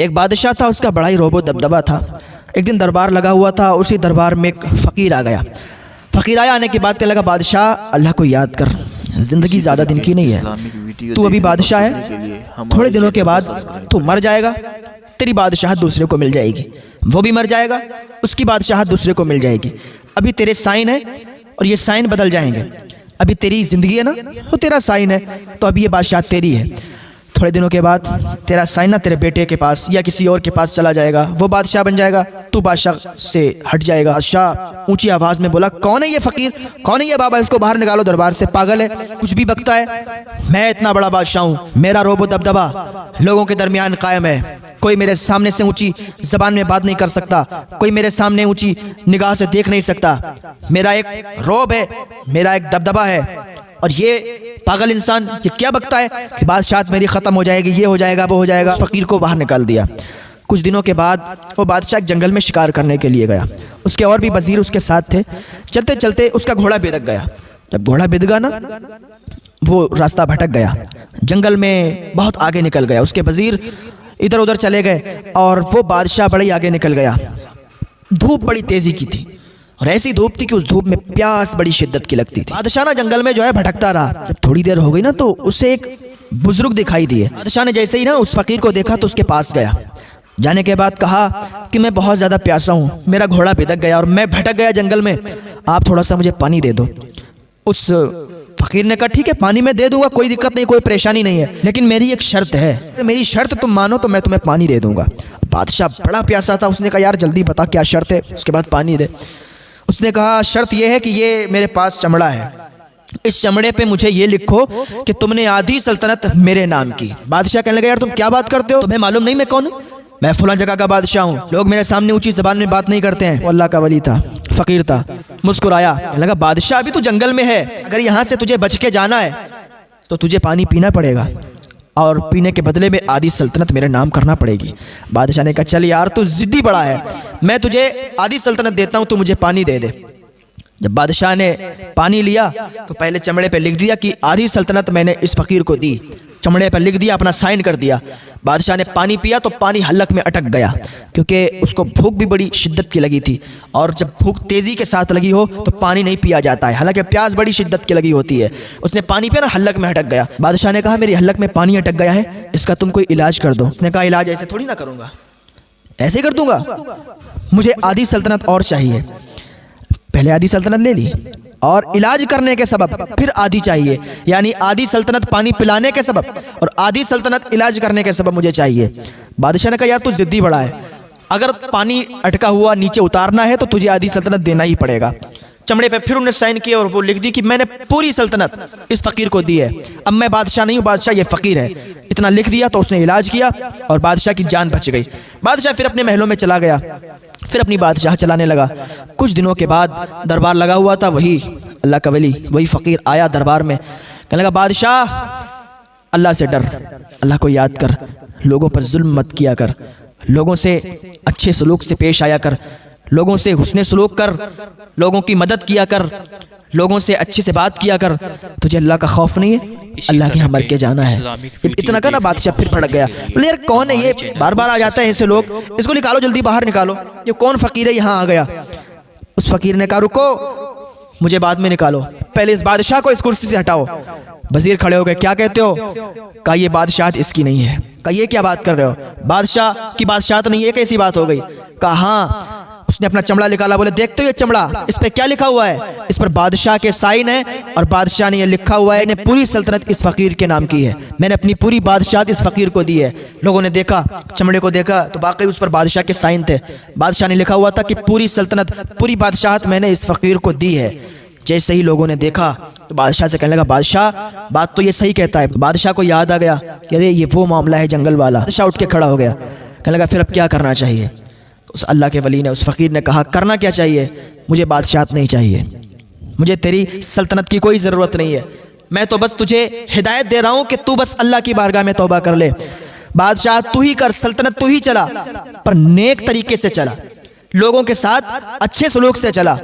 एक बादशाह था, उसका बड़ा ही रोबो दबदबा था। एक दिन दरबार लगा हुआ था, उसी दरबार में एक फ़कीर आ गया। फ़कीर आया, आने के बाद कहने लगा, बादशाह अल्लाह को याद कर, ज़िंदगी ज़्यादा दिन की नहीं है, तू अभी बादशाह है, थोड़े दिनों के बाद तू मर जाएगा, तेरी बादशाहत दूसरे को मिल जाएगी, वो भी मर जाएगा, उसकी बादशाहत दूसरे को मिल जाएगी। अभी तेरे साइन है और ये साइन बदल जाएंगे। अभी तेरी ज़िंदगी है ना, वो तेरा साइन है, तो अभी ये बादशाहत तेरी है। थोड़े दिनों के बाद तेरा साइन ना तेरे बेटे के पास या किसी और के पास चला जाएगा, वो बादशाह बन जाएगा, तू बादशाह से हट जाएगा। बादशाह ऊंची आवाज़ में बोला, कौन है ये फ़कीर, कौन है ये बाबा, इसको बाहर निकालो दरबार से, पागल है, कुछ भी बकता है। मैं इतना बड़ा बादशाह हूँ, मेरा रोबो दबदबा लोगों के दरमियान कायम है, कोई मेरे सामने से ऊंची ज़बान में बात नहीं कर सकता, कोई मेरे सामने ऊंची निगाह से देख नहीं सकता। मेरा एक रोब है, मेरा एक दबदबा है, और ये पागल इंसान ये क्या बकता है कि बादशाहत मेरी ख़त्म हो जाएगी, ये हो जाएगा, वो हो जाएगा। फ़कीर को बाहर निकाल दिया। कुछ दिनों के बाद वो बादशाह एक जंगल में शिकार करने के लिए गया। उसके और भी वज़ीर उसके साथ थे। चलते चलते उसका घोड़ा बिदक गया। जब घोड़ा बिद गया ना, वो रास्ता भटक गया, जंगल में बहुत आगे निकल गया। उसके वज़ीर इधर उधर चले गए और वो बादशाह बड़े ही आगे निकल गया। धूप बड़ी तेज़ी की थी और ऐसी धूप थी कि उस धूप में प्यास बड़ी शिद्दत की लगती थी। बादशाह ना जंगल में जो है भटकता रहा। जब थोड़ी देर हो गई ना, तो उसे एक बुजुर्ग दिखाई दिए। बादशाह ने जैसे ही ना उस फ़कीर को देखा तो उसके पास गया। जाने के बाद कहा कि मैं बहुत ज़्यादा प्यासा हूँ, मेरा घोड़ा बिदक गया और मैं भटक गया जंगल में, आप थोड़ा सा मुझे पानी दे दो। उस फ़कीर ने कहा, ठीक है, पानी मैं दे दूंगा, कोई दिक्कत नहीं, कोई परेशानी नहीं है, लेकिन मेरी एक शर्त है, मेरी शर्त तुम मानो तो मैं तुम्हें पानी दे दूंगा। बादशाह बड़ा प्यासा था, उसने कहा, यार जल्दी बता क्या शर्त है, उसके बाद पानी दे। उसने कहा, शर्त यह है कि ये मेरे पास चमड़ा है, इस चमड़े पे मुझे ये लिखो कि तुमने आधी सल्तनत मेरे नाम की। बादशाह कहने लगा, यार तुम क्या बात करते हो, तुम्हें मालूम नहीं मैं कौन हूँ, मैं फलां जगह का बादशाह हूँ, लोग मेरे सामने ऊंची ज़बान में बात नहीं करते हैं। वो अल्लाह का वली था, फ़कीर था, मुस्कुराया, कहने लगा, बादशाह अभी तू जंगल में है, अगर यहाँ से तुझे बच के जाना है तो तुझे पानी पीना पड़ेगा और पीने के बदले में आधी सल्तनत मेरे नाम करना पड़ेगी। बादशाह ने कहा, चल यार तू ज़िद्दी बड़ा है, मैं तुझे आधी सल्तनत देता हूँ, तू मुझे पानी दे दे। जब बादशाह ने पानी लिया तो पहले चमड़े पे लिख दिया कि आधी सल्तनत मैंने इस फ़कीर को दी, चमड़े पर लिख दिया, अपना साइन कर दिया। बादशाह ने पानी पिया तो पानी हलक में अटक गया, क्योंकि उसको भूख भी बड़ी शिद्दत की लगी थी, और जब भूख तेज़ी के साथ लगी हो तो पानी नहीं पिया जाता है, हालांकि प्यास बड़ी शिद्दत की लगी होती है। उसने पानी पिया ना, हलक में अटक गया। बादशाह ने कहा, मेरी हलक में पानी अटक गया है, इसका तुम कोई इलाज कर दो। उसने कहा, इलाज ऐसे थोड़ी ना करूँगा, ऐसे कर दूँगा, मुझे आधी सल्तनत और चाहिए। पहले आधी सल्तनत ले ली और इलाज करने के सबब फिर आधी चाहिए, यानी आधी सल्तनत पानी पिलाने के सबब और आधी सल्तनत इलाज करने के सबब मुझे चाहिए। बादशाह ने कहा, यार तू ज़िद्दी बड़ा है, अगर पानी अटका हुआ नीचे उतारना है तो तुझे आधी सल्तनत देना ही पड़ेगा। चमड़े पे फिर उन्होंने साइन किया और वो लिख दी कि मैंने पूरी सल्तनत इस फ़कीर को दी है, अब मैं बादशाह नहीं हूँ, बादशाह ये फ़कीर है। इतना लिख दिया तो उसने इलाज किया और बादशाह की जान बच गई। बादशाह फिर अपने महलों में चला गया, फिर अपनी बादशाह चलाने लगा। कुछ दिनों के बाद दरबार लगा हुआ था, वही अल्लाह का वली, वही फ़कीर आया दरबार में, कहने लगा, बादशाह अल्लाह से डर, अल्लाह को याद कर, लोगों पर जुल्म मत किया कर, लोगों से अच्छे सलूक से पेश आया कर, लोगों से हुस्ने सलूक कर, लोगों की मदद किया कर, लोगों से अच्छे से बात किया कर, तुझे अल्लाह का खौफ नहीं है, अल्लाह के यहाँ मर के जाना है। इतना का ना बादशाह फिर भड़क गया, बोले यार कौन है ये, बार बार आ जाता है ऐसे लोग, इसको निकालो, जल्दी बाहर निकालो, ये कौन फ़कीर है यहाँ आ गया। उस फ़कीर ने कहा, रुको, मुझे बाद में निकालो, पहले इस बादशाह को इस कुर्सी से हटाओ। वज़ीर खड़े हो गए, क्या कहते हो? कहा, ये बादशाहत इसकी नहीं है। कहा, ये क्या बात कर रहे हो, बादशाह की बादशाहत नहीं है, कैसी बात हो गई? कहा, हाँ। उसने अपना चमड़ा निकाला, बोले देखते हो ये चमड़ा, इस पे क्या लिखा हुआ है? इस पर बादशाह के साइन है और बादशाह ने ये लिखा हुआ है, मैंने पूरी सल्तनत इस फ़कीर के नाम की है, मैंने अपनी पूरी बादशाहत इस फ़कीर को दी है। लोगों ने देखा, चमड़े को देखा तो वाकई उस पर बादशाह के साइन थे। बादशाह ने लिखा हुआ था कि पूरी सल्तनत, पूरी बादशाहत मैंने इस फ़कीर को दी है। जैसे ही लोगों ने देखा तो बादशाह से कहने लगा, बादशाह बात तो ये सही कहता है। बादशाह को याद आ गया कि अरे ये वो मामला है जंगल वाला। बादशाह उठ के खड़ा हो गया, कहने लगा, फिर अब क्या करना चाहिए? उस अल्लाह के वली ने, उस फ़कीर ने कहा, करना क्या चाहिए? मुझे बादशाहत नहीं चाहिए, मुझे तेरी सल्तनत की कोई ज़रूरत नहीं है, मैं तो बस तुझे हिदायत दे रहा हूँ कि तू बस अल्लाह की बारगाह में तौबा कर ले। बादशाह तू ही कर, सल्तनत तू ही चला, पर नेक तरीके से चला, लोगों के साथ अच्छे सलूक से चला,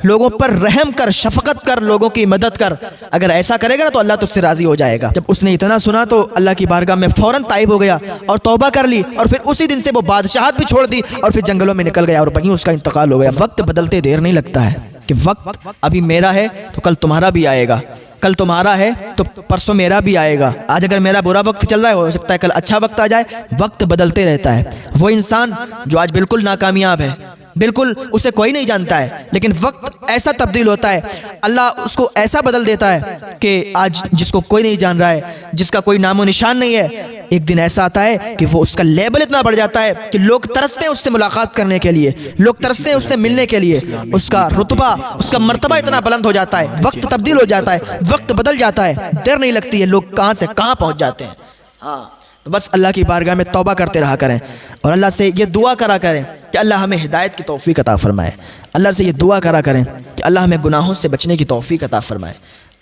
लोगों पर रहम कर, शफकत कर, लोगों की मदद कर। अगर ऐसा करेगा ना तो अल्लाह तुझसे राज़ी हो जाएगा। जब उसने इतना सुना तो अल्लाह की बारगाह में फ़ौरन ताइब हो गया और तौबा कर ली, और फिर उसी दिन से वो बादशाहत भी छोड़ दी और फिर जंगलों में निकल गया और वहीं उसका इंतकाल हो गया। वक्त बदलते देर नहीं लगता है कि वक्त अभी मेरा है तो कल तुम्हारा भी आएगा, कल तुम्हारा है तो परसों मेरा भी आएगा। आज अगर मेरा बुरा वक्त चल रहा है, हो सकता है कल अच्छा वक्त आ जाए। वक्त बदलते रहता है। वो इंसान जो आज बिल्कुल नाकामयाब है, बिल्कुल उसे कोई नहीं जानता है, लेकिन वक्त ऐसा तब्दील होता है, अल्लाह उसको ऐसा बदल देता है कि आज जिसको कोई नहीं जान रहा है, जिसका कोई नामो निशान नहीं है, एक दिन ऐसा आता है कि वो उसका लेवल इतना बढ़ जाता है कि लोग तरसते हैं उससे मुलाकात करने के लिए, लोग तरसते हैं उससे मिलने के लिए। उसका रुतबा, उसका मर्तबा इतना बुलंद हो जाता है, वक्त तब्दील हो जाता है, वक्त बदल जाता है, देर नहीं लगती है, लोग कहाँ से कहाँ पहुँच जाते हैं। हाँ, तो बस अल्लाह की बारगाह में तौबा करते रहा करें और अल्लाह से ये दुआ करा करें कि अल्लाह हमें हिदायत की तौफीक अता फरमाए। अल्लाह से ये दुआ करा करें कि अल्लाह हमें गुनाहों से बचने की तौफीक अता फरमाए।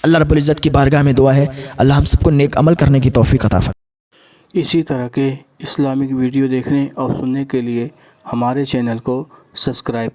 अल्लाह रब्बुल इज़्ज़त की बारगाह में दुआ है, अल्लाह हम सबको नेक अमल करने की तौफीक अता फरमाए। इसी तरह के इस्लामिक वीडियो देखने और सुनने के लिए हमारे चैनल को सब्सक्राइब